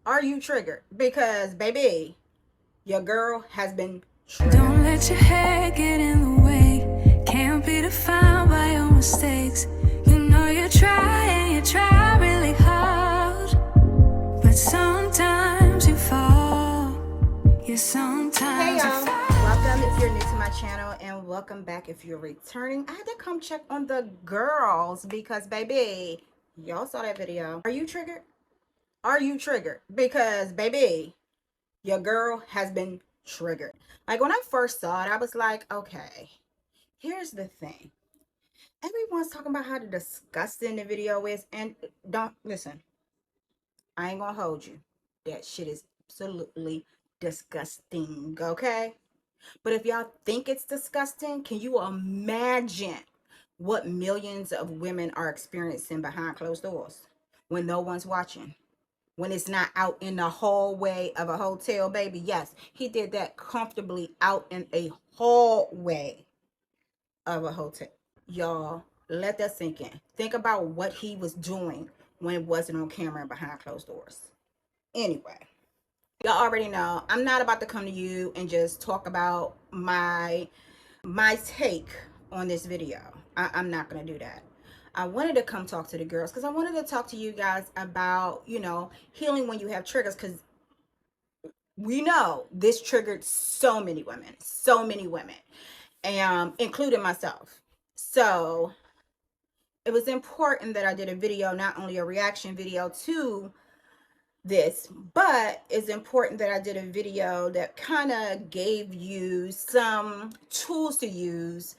Are you triggered? Because, baby, your girl has been triggered. Don't let your hair get in the way. Can't be defined by your mistakes. You know you try really hard. But sometimes you fall. Yeah, sometimes Hey you y'all, fall. welcome if you're new to my channel, and welcome back if you're returning. I had to come check on the girls because, baby, y'all saw that video. Are you triggered? Are you triggered? Because, baby, your girl has been triggered. Like, when I first saw it, I was like, okay, here's the thing. Everyone's talking about how disgusting the video is, and don't listen. I ain't gonna hold you. That shit is absolutely disgusting, okay? But if y'all think it's disgusting, can you imagine what millions of women are experiencing behind closed doors when no one's watching? When it's not out in the hallway of a hotel, baby. Yes, he did that comfortably out in a hallway of a hotel. Y'all, let that sink in. Think about what he was doing when it wasn't on camera and behind closed doors. Anyway, y'all already know I'm not about to come to you and just talk about my take on this video. I'm not gonna do that. I wanted to come talk to the girls because I wanted to talk to you guys about, healing when you have triggers, because we know this triggered so many women, and including myself. So it was important that I did a video, not only a reaction video to this, but it's important that I did a video that kind of gave you some tools to use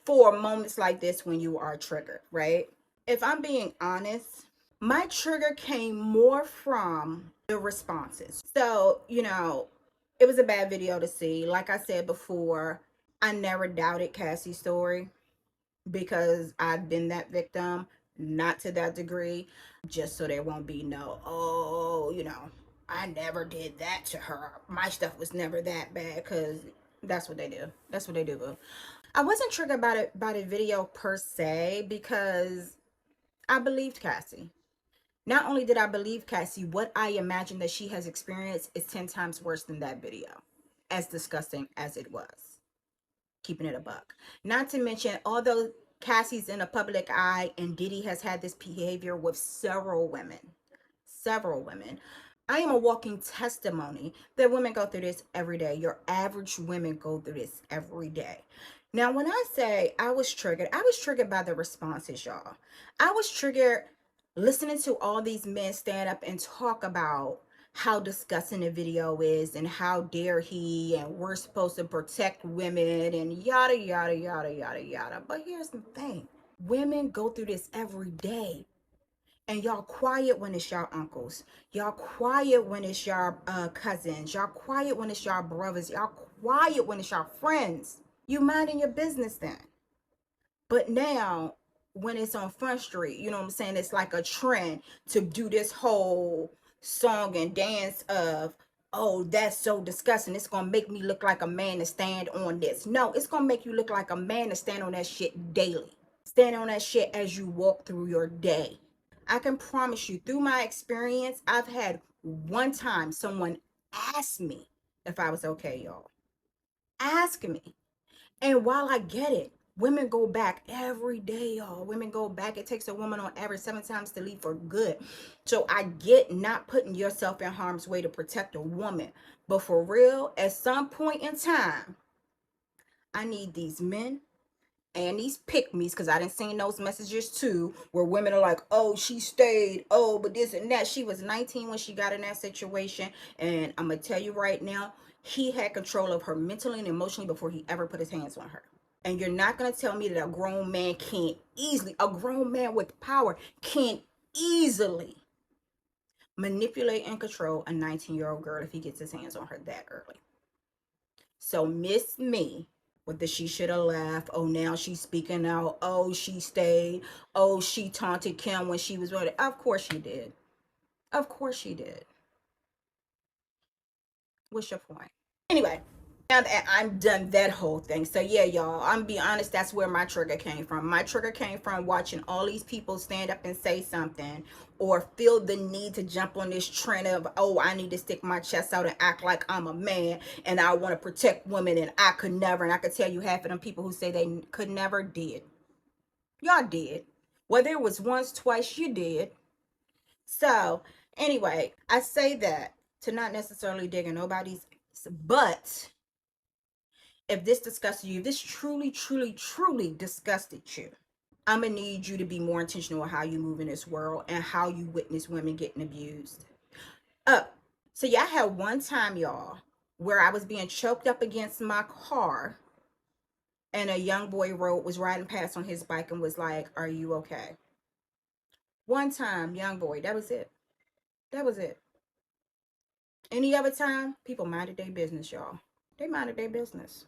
for moments like this when you are triggered, right? If I'm being honest, my trigger came more from the responses. So, it was a bad video to see. Like I said before, I never doubted Cassie's story because I've been that victim, not to that degree, just so there won't be no, I never did that to her. My stuff was never that bad, because that's what they do. That's what they do, boo. I wasn't triggered by the video per se because I believed Cassie. Not only did I believe Cassie, what I imagine that she has experienced is 10 times worse than that video, as disgusting as it was. Keeping it a buck. Not to mention, although Cassie's in a public eye and Diddy has had this behavior with several women, I am a walking testimony that women go through this every day. Your average women go through this every day. Now, when I say I was triggered by the responses, y'all. I was triggered listening to all these men stand up and talk about how disgusting the video is and how dare he, and we're supposed to protect women and yada yada yada yada yada. But here's the thing, women go through this every day, and y'all quiet when it's y'all uncles, y'all quiet when it's y'all cousins, y'all quiet when it's y'all brothers, y'all quiet when it's y'all friends. You minding your business then. But now when it's on Front Street, you know what I'm saying, it's like a trend to do this whole song and dance of, oh, that's so disgusting, it's gonna make me look like a man to stand on this. No, it's gonna make you look like a man to stand on that shit daily. Stand on that shit as you walk through your day. I can promise you, through my experience, I've had one time someone ask me if I was okay, y'all. Ask me. And while I get it, women go back every day, y'all. Women go back. It takes a woman on average 7 times to leave for good. So I get not putting yourself in harm's way to protect a woman. But for real, at some point in time, I need these men and these pick-me's, because I didn't see those messages too, where women are like, oh, she stayed, oh, but this and that. She was 19 when she got in that situation, and I'm gonna tell you right now, he had control of her mentally and emotionally before he ever put his hands on her. And you're not gonna tell me that a grown man a grown man with power can't easily manipulate and control a 19-year-old girl if he gets his hands on her that early. So miss me with the she should have left, oh, now she's speaking out, oh, she stayed, oh, she taunted Kim when she was ready. Of course she did. Of course she did. What's your point? Anyway, Now that I'm done that whole thing. So yeah, y'all, I'm be honest, that's where my trigger came from. My trigger came from watching all these people stand up and say something, or feel the need to jump on this trend of, oh, I need to stick my chest out and act like I'm a man and I want to protect women and I could never. And I could tell you half of them people who say they could never did. Y'all did. Whether it was once, twice, you did. So anyway, I say that to not necessarily dig in nobody's, but if this disgusted you, if this truly disgusted you, I'm gonna need you to be more intentional with how you move in this world and how you witness women getting abused. So yeah, I had one time, y'all, where I was being choked up against my car, and a young boy was riding past on his bike and was like, "Are you okay?" One time, young boy. That was it. That was it. Any other time, people minded their business, y'all. They minded their business.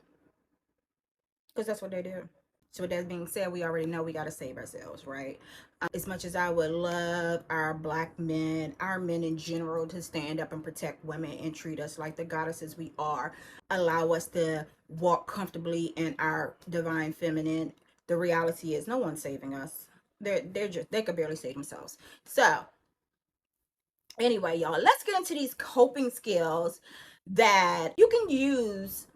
Because that's what they do. So with that being said, we already know we got to save ourselves, right? As much as I would love our black men, our men in general, to stand up and protect women and treat us like the goddesses we are, allow us to walk comfortably in our divine feminine, the reality is no one's saving us. They could barely save themselves. So anyway, y'all, let's get into these coping skills that you can use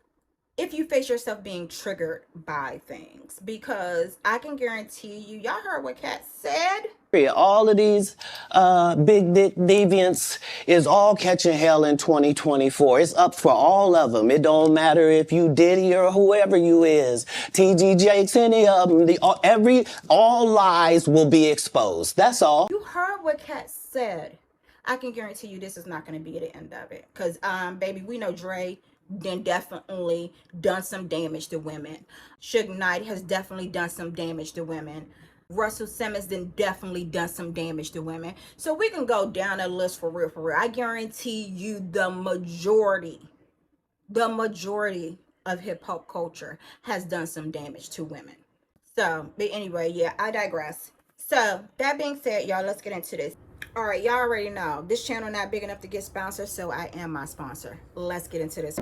if you face yourself being triggered by things, because I can guarantee you, y'all heard what Kat said. All of these big dick deviants is all catching hell in 2024. It's up for all of them. It don't matter if you Diddy or whoever you is. TG Jakes, any of them. All lies will be exposed. That's all. You heard what Kat said. I can guarantee you this is not going to be the end of it. Because, baby, we know Dre then definitely done some damage to women. Suge Knight has definitely done some damage to women. Russell Simmons then definitely done some damage to women. So we can go down a list for real, for real. I guarantee you the majority of hip hop culture has done some damage to women. So, but anyway, yeah, I digress. So that being said, y'all, let's get into this. All right, y'all already know this channel not big enough to get sponsored, so I am my sponsor. Let's get into this.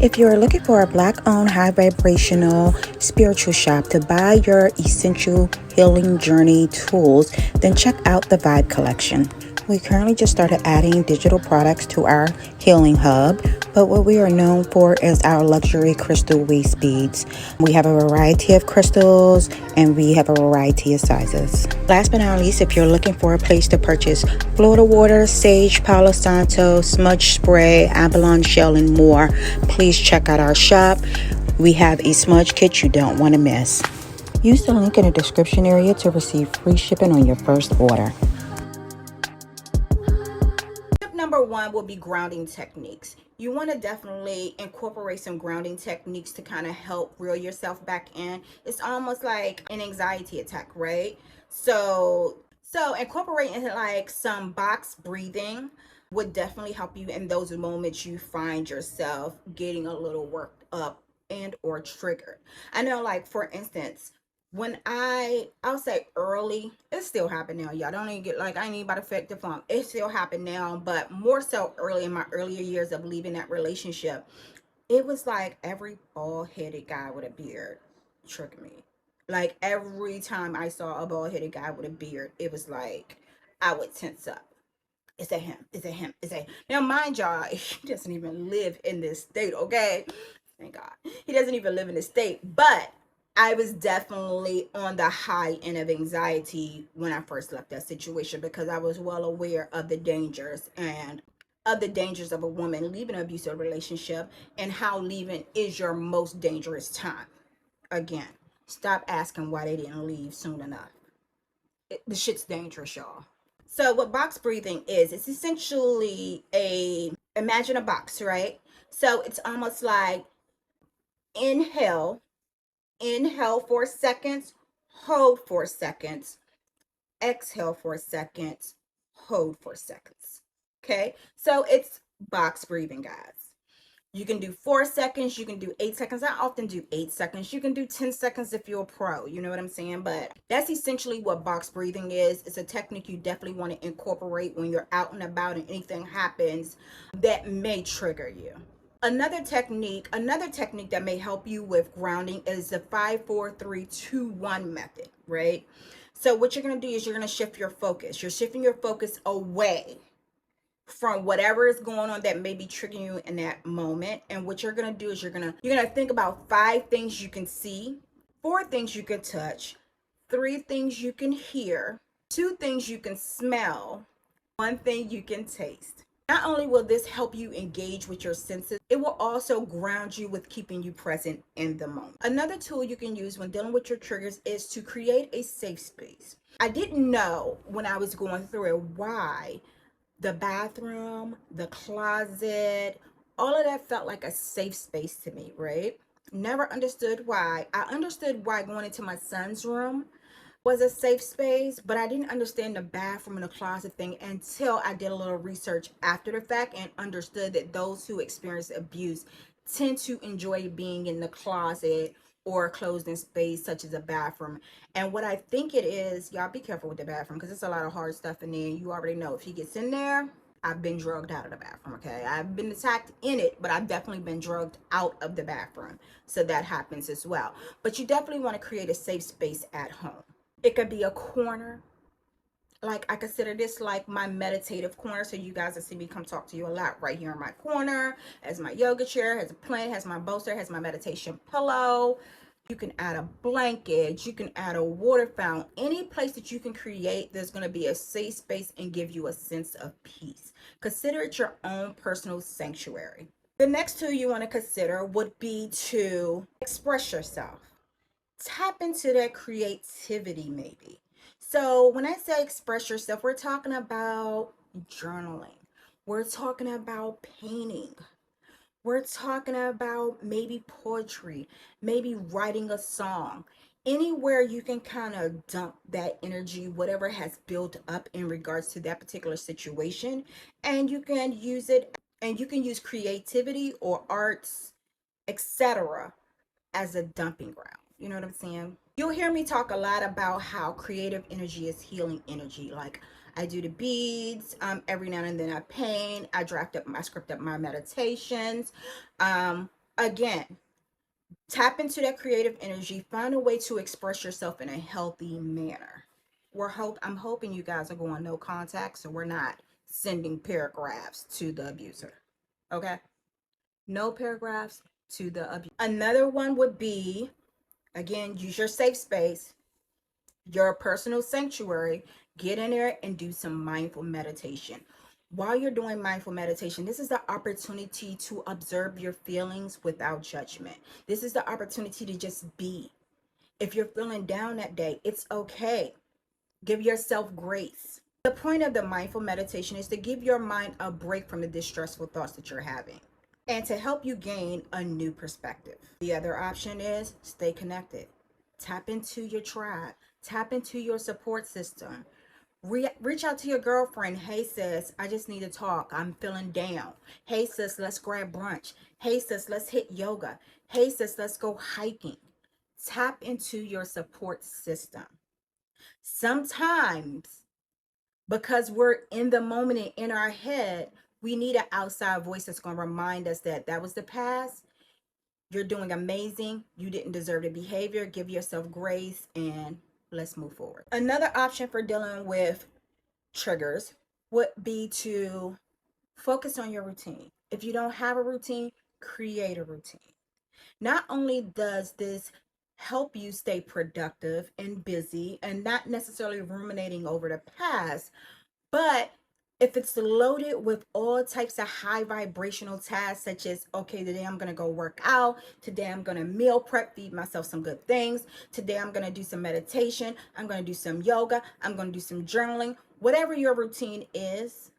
If you're looking for a black-owned, high vibrational spiritual shop to buy your essential healing journey tools, then check out the Vibe Collection. We currently just started adding digital products to our healing hub, but what we are known for is our luxury crystal waist beads. We have a variety of crystals and we have a variety of sizes. Last but not least, if you're looking for a place to purchase Florida water, sage, Palo Santo, smudge spray, abalone shell, and more, please check out our shop. We have a smudge kit you don't want to miss. Use the link in the description area to receive free shipping on your first order. Number one will be grounding techniques. You want to definitely incorporate some grounding techniques to kind of help reel yourself back in. It's almost like an anxiety attack, right? So incorporating like some box breathing would definitely help you in those moments you find yourself getting a little worked up and or triggered. I know, like, for instance, when I'll say early, it still happen now, y'all. Don't even get like, I ain't even about to fake the funk. It still happen now, but more so early in my earlier years of leaving that relationship, it was like every bald-headed guy with a beard triggered me. Like every time I saw a bald-headed guy with a beard, it was like I would tense up. Is that him? Is that him? Is that him? Now, mind y'all, he doesn't even live in this state, okay? Thank God. He doesn't even live in this state, but I was definitely on the high end of anxiety when I first left that situation, because I was well aware of the dangers of a woman leaving an abusive relationship and how leaving is your most dangerous time. Again, stop asking why they didn't leave soon enough. The shit's dangerous, y'all. So what box breathing is, it's essentially imagine a box, right? So it's almost like inhale 4 seconds, hold 4 seconds, exhale 4 seconds, hold 4 seconds. Okay, so it's box breathing, guys. You can do 4 seconds, you can do 8 seconds. I often do 8 seconds. You can do 10 seconds if you're a pro, you know what I'm saying? But that's essentially what box breathing is. It's a technique you definitely want to incorporate when you're out and about and anything happens that may trigger you. Another technique that may help you with grounding is the 5-4-3-2-1 method, right? So what you're going to do is you're going to shift your focus. You're shifting your focus away from whatever is going on that may be triggering you in that moment. And what you're going to do is you're going to think about 5 things you can see, 4 things you can touch, 3 things you can hear, 2 things you can smell, 1 thing you can taste. Not only will this help you engage with your senses, it will also ground you with keeping you present in the moment. Another tool you can use when dealing with your triggers is to create a safe space. I didn't know when I was going through it why the bathroom, the closet, all of that felt like a safe space to me, right? Never understood why. I understood why going into my son's room was a safe space, but I didn't understand the bathroom and the closet thing until I did a little research after the fact and understood that those who experience abuse tend to enjoy being in the closet or a closed-in space such as a bathroom. And what I think it is, y'all be careful with the bathroom because it's a lot of hard stuff in there. You already know if he gets in there, I've been drugged out of the bathroom, okay? I've been attacked in it, but I've definitely been drugged out of the bathroom. So that happens as well. But you definitely want to create a safe space at home. It could be a corner. Like I consider this like my meditative corner. So you guys will see me come talk to you a lot right here in my corner. As my yoga chair, has a plant, has my bolster, has my meditation pillow. You can add a blanket. You can add a water fountain. Any place that you can create, there's going to be a safe space and give you a sense of peace. Consider it your own personal sanctuary. The next tool you want to consider would be to express yourself. Tap into that creativity maybe. So when I say express yourself, we're talking about journaling. We're talking about painting. We're talking about maybe poetry, maybe writing a song. Anywhere you can kind of dump that energy, whatever has built up in regards to that particular situation, and you can use it, and you can use creativity or arts, etc., as a dumping ground. You know what I'm saying? You'll hear me talk a lot about how creative energy is healing energy. Like I do the beads, every now and then I paint, I script up my meditations. Again, tap into that creative energy, find a way to express yourself in a healthy manner. I'm hoping you guys are going no contact, so we're not sending paragraphs to the abuser. Okay? No paragraphs to the abuser. Another one would be, again, use your safe space, your personal sanctuary. Get in there and do some mindful meditation. While you're doing mindful meditation, this is the opportunity to observe your feelings without judgment. This is the opportunity to just be. If you're feeling down that day, it's okay. Give yourself grace. The point of the mindful meditation is to give your mind a break from the distressful thoughts that you're having and to help you gain a new perspective. The other option is stay connected. Tap into your tribe. Tap into your support system. Reach out to your girlfriend. Hey sis, I just need to talk. I'm feeling down. Hey sis, let's grab brunch. Hey sis, let's hit yoga. Hey sis, let's go hiking. Tap into your support system. Sometimes, because we're in the moment and in our head, we need an outside voice that's going to remind us that that was the past. You're doing amazing. You didn't deserve the behavior. Give yourself grace and let's move forward. Another option for dealing with triggers would be to focus on your routine. If you don't have a routine, create a routine. Not only does this help you stay productive and busy and not necessarily ruminating over the past, but if it's loaded with all types of high vibrational tasks, such as, okay, today I'm going to go work out. Today I'm going to meal prep, feed myself some good things. Today I'm going to do some meditation. I'm going to do some yoga. I'm going to do some journaling. Whatever your routine is,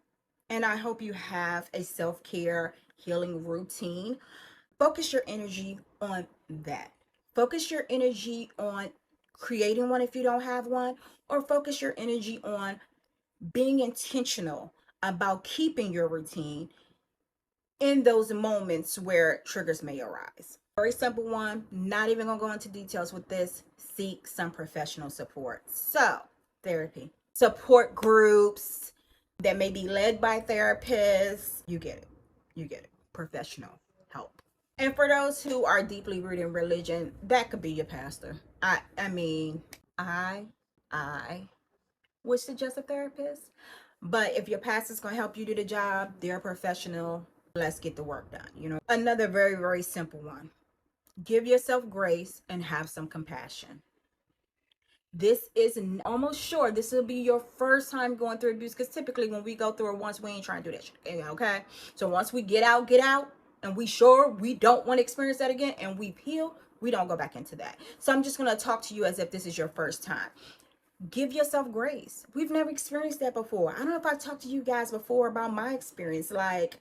and I hope you have a self-care healing routine, focus your energy on that. Focus your energy on creating one if you don't have one, or focus your energy on being intentional about keeping your routine in those moments where triggers may arise. Very simple one, not even gonna go into details with this. Seek some professional support. So, therapy, support groups that may be led by therapists. You get it. Professional help. And for those who are deeply rooted in religion, that could be your pastor. I mean, I would suggest a therapist. But if your pastor's gonna help you do the job, they're a professional. Let's get the work done. You know, another very, very simple one. Give yourself grace and have some compassion. This is almost sure this will be your first time going through abuse, because typically when we go through it once, we ain't trying to do that shit. Okay, so once we get out, and we sure we don't want to experience that again, and we've healed, we don't go back into that. So I'm just going to talk to you as if this is your first time. Give yourself grace. We've never experienced that before. I don't know if I talked to you guys before about my experience. Like,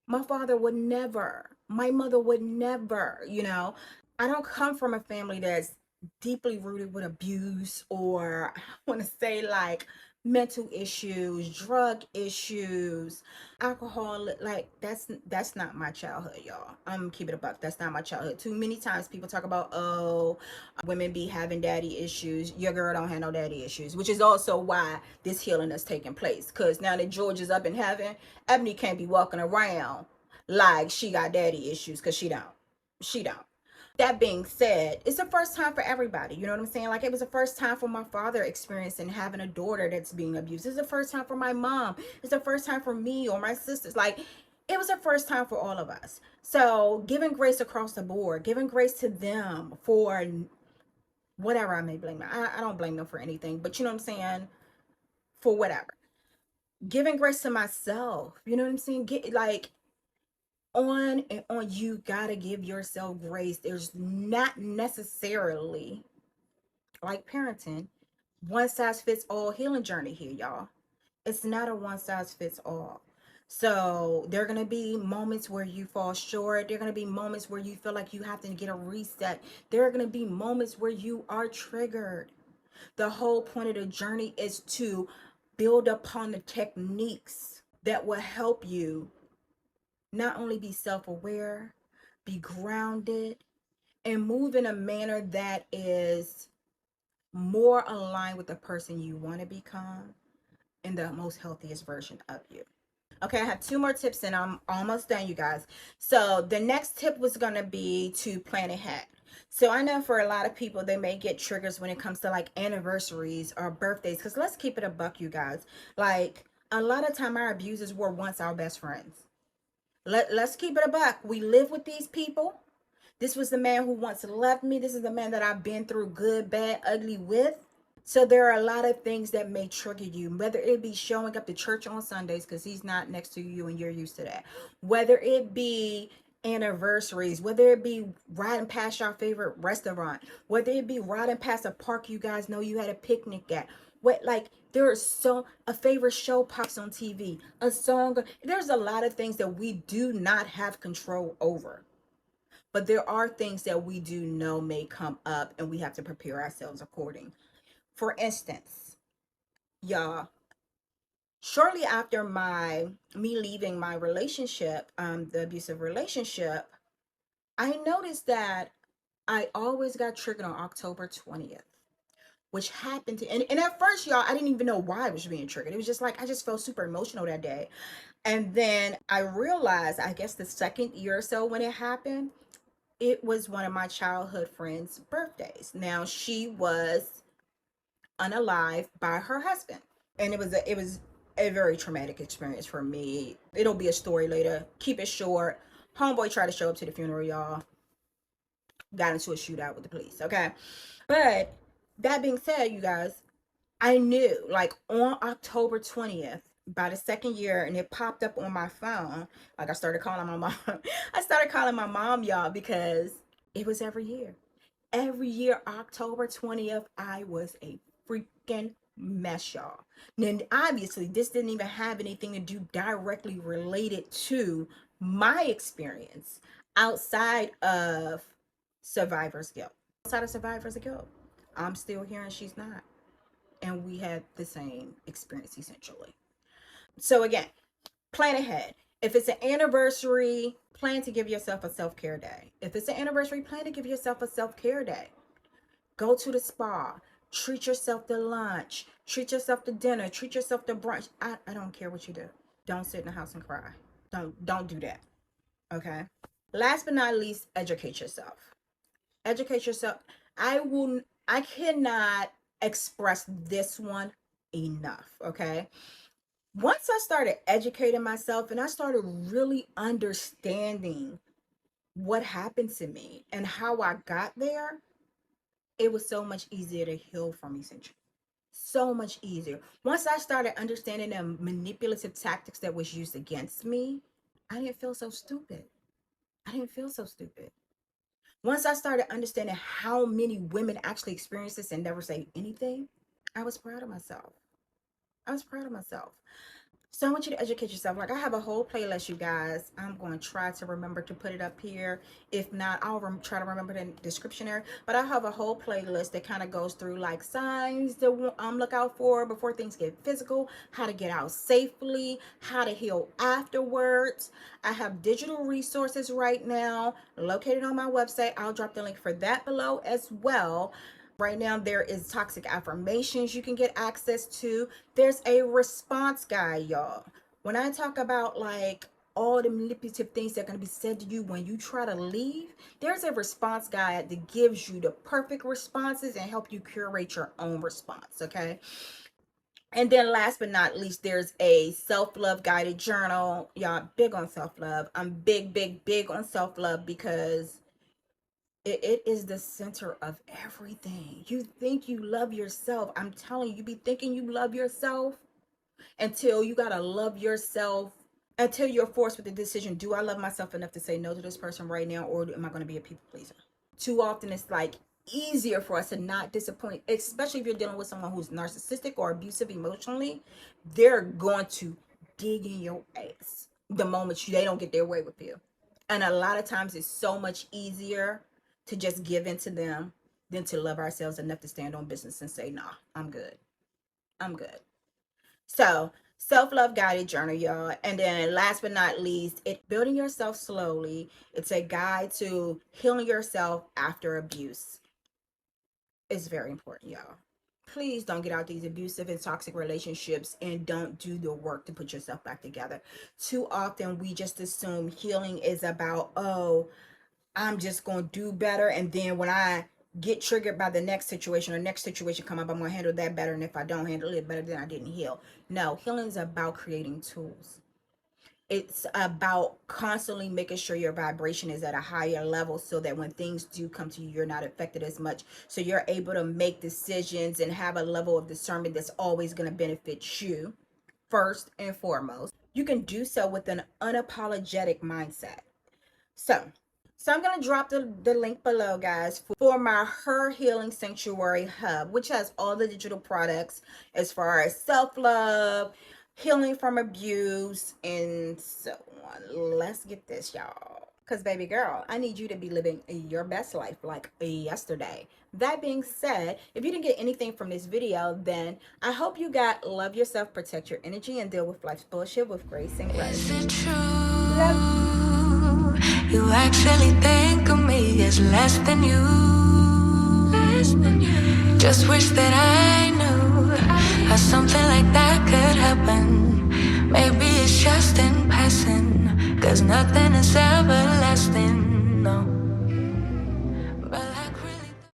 my father would never, my mother would never, you know. I don't come from a family that's deeply rooted with abuse, or I want to say like mental issues, drug issues, alcohol. Like, that's not my childhood, y'all. I'm keeping it a buck. That's not my childhood. Too many times people talk about, oh, women be having daddy issues. Your girl don't have no daddy issues, which is also why this healing is taking place. Because now that George is up in heaven, Ebony can't be walking around like she got daddy issues, because she don't. That being said, it's the first time for everybody. You know what I'm saying? Like, it was the first time for my father experiencing having a daughter that's being abused. It's the first time for my mom. It's the first time for me or my sisters. Like, it was the first time for all of us. So giving grace across the board, giving grace to them for whatever I may blame them. I don't blame them for anything, but you know what I'm saying? For whatever. Giving grace to myself. You know what I'm saying? Get like, on and on, you gotta give yourself grace. There's not necessarily, like parenting, one size fits all healing journey here, y'all. It's not a one size fits all. So there are going to be moments where you fall short. There are going to be moments where you feel like you have to get a reset. There are going to be moments where you are triggered. The whole point of the journey is to build upon the techniques that will help you not only be self-aware, be grounded, and move in a manner that is more aligned with the person you want to become and the most healthiest version of you. Okay, I have two more tips and I'm almost done, you guys. So the next tip was going to be to plan ahead. So I know for a lot of people, they may get triggers when it comes to like anniversaries or birthdays, because let's keep it a buck, you guys. Like, a lot of time our abusers were once our best friends. Let's keep it a buck. We live with these people. This was the man who once loved me. This is the man that I've been through good, bad, ugly with. So there are a lot of things that may trigger you, whether it be showing up to church on Sundays because he's not next to you and you're used to that, whether it be anniversaries, whether it be riding past your favorite restaurant, whether it be riding past a park you guys know you had a picnic at. What, like, there's so a favorite show pops on TV, a song. There's a lot of things that we do not have control over, but there are things that we do know may come up and we have to prepare ourselves according. For instance, y'all, shortly after me leaving my relationship, the abusive relationship, I noticed that I always got triggered on October 20th, which happened to, and at first, y'all, I didn't even know why I was being triggered. It was just like I just felt super emotional that day. And then I realized, I guess the second year or so when it happened, it was one of my childhood friends' birthdays. Now, she was unalived by her husband, and it was a very traumatic experience for me. It'll be a story later. Keep it short. Homeboy tried to show up to the funeral, y'all. Got into a shootout with the police. Okay, but that being said, you guys, I knew, like, on October 20th, by the second year, and it popped up on my phone. Like, I started calling my mom. I started calling my mom, y'all, because it was every year. Every year, October 20th, I was a freaking mess, y'all. And obviously, this didn't even have anything to do directly related to my experience outside of survivor's guilt. Outside of survivor's guilt, I'm still here and she's not. And we had the same experience essentially. So again, plan ahead. If it's an anniversary, plan to give yourself a self-care day. If it's an anniversary, plan to give yourself a self-care day. Go to the spa. Treat yourself to lunch. Treat yourself to dinner. Treat yourself to brunch. I don't care what you do. Don't sit in the house and cry. Don't do that. Okay? Last but not least, educate yourself. Educate yourself. I cannot express this one enough, okay? Once I started educating myself and I started really understanding what happened to me and how I got there, it was so much easier to heal from essentially. So much easier. Once I started understanding the manipulative tactics that was used against me, I didn't feel so stupid. I didn't feel so stupid. Once I started understanding how many women actually experience this and never say anything, I was proud of myself. I was proud of myself. So I want you to educate yourself. Like, I have a whole playlist, you guys. I'm going to try to remember to put it up here. If not, I'll try to remember the description there. But I have a whole playlist that kind of goes through like signs to look out for before things get physical, how to get out safely, how to heal afterwards. I have digital resources right now located on my website. I'll drop the link for that below as well. Right now, there is toxic affirmations you can get access to. There's a response guide, y'all. When I talk about like all the manipulative things that are going to be said to you when you try to leave, there's a response guide that gives you the perfect responses and help you curate your own response, okay? And then last but not least, there's a self-love guided journal. Y'all, big on self-love. I'm big on self-love because it is the center of everything. You think you love yourself. I'm telling you, you be thinking you love yourself until you gotta love yourself, until you're forced with the decision, do I love myself enough to say no to this person right now, or am I going to be a people pleaser? Too often it's like easier for us to not disappoint, especially if you're dealing with someone who's narcissistic or abusive emotionally. They're going to dig in your ass the moment they don't get their way with you. And a lot of times it's so much easier to just give in to them than to love ourselves enough to stand on business and say, nah, I'm good. I'm good. So, self-love guided journal, y'all. And then last but not least, it's building yourself slowly. It's a guide to healing yourself after abuse. It's very important, y'all. Please don't get out these abusive and toxic relationships and don't do the work to put yourself back together. Too often we just assume healing is about, oh, I'm just going to do better, and then when I get triggered by the next situation or next situation come up, I'm going to handle that better, and if I don't handle it better, then I didn't heal. No, healing is about creating tools. It's about constantly making sure your vibration is at a higher level so that when things do come to you, you're not affected as much. So you're able to make decisions and have a level of discernment that's always going to benefit you first and foremost. You can do so with an unapologetic mindset. So I'm going to drop the link below, guys, for my Her Healing Sanctuary Hub, which has all the digital products as far as self-love, healing from abuse, and so on. Let's get this, y'all. Because, baby girl, I need you to be living your best life like yesterday. That being said, if you didn't get anything from this video, then I hope you got love yourself, protect your energy, and deal with life's bullshit with grace and Is it gratitude. true? You actually think of me as less than you. Just wish that I knew how something like that could happen. Maybe it's just in passing, 'cause nothing is ever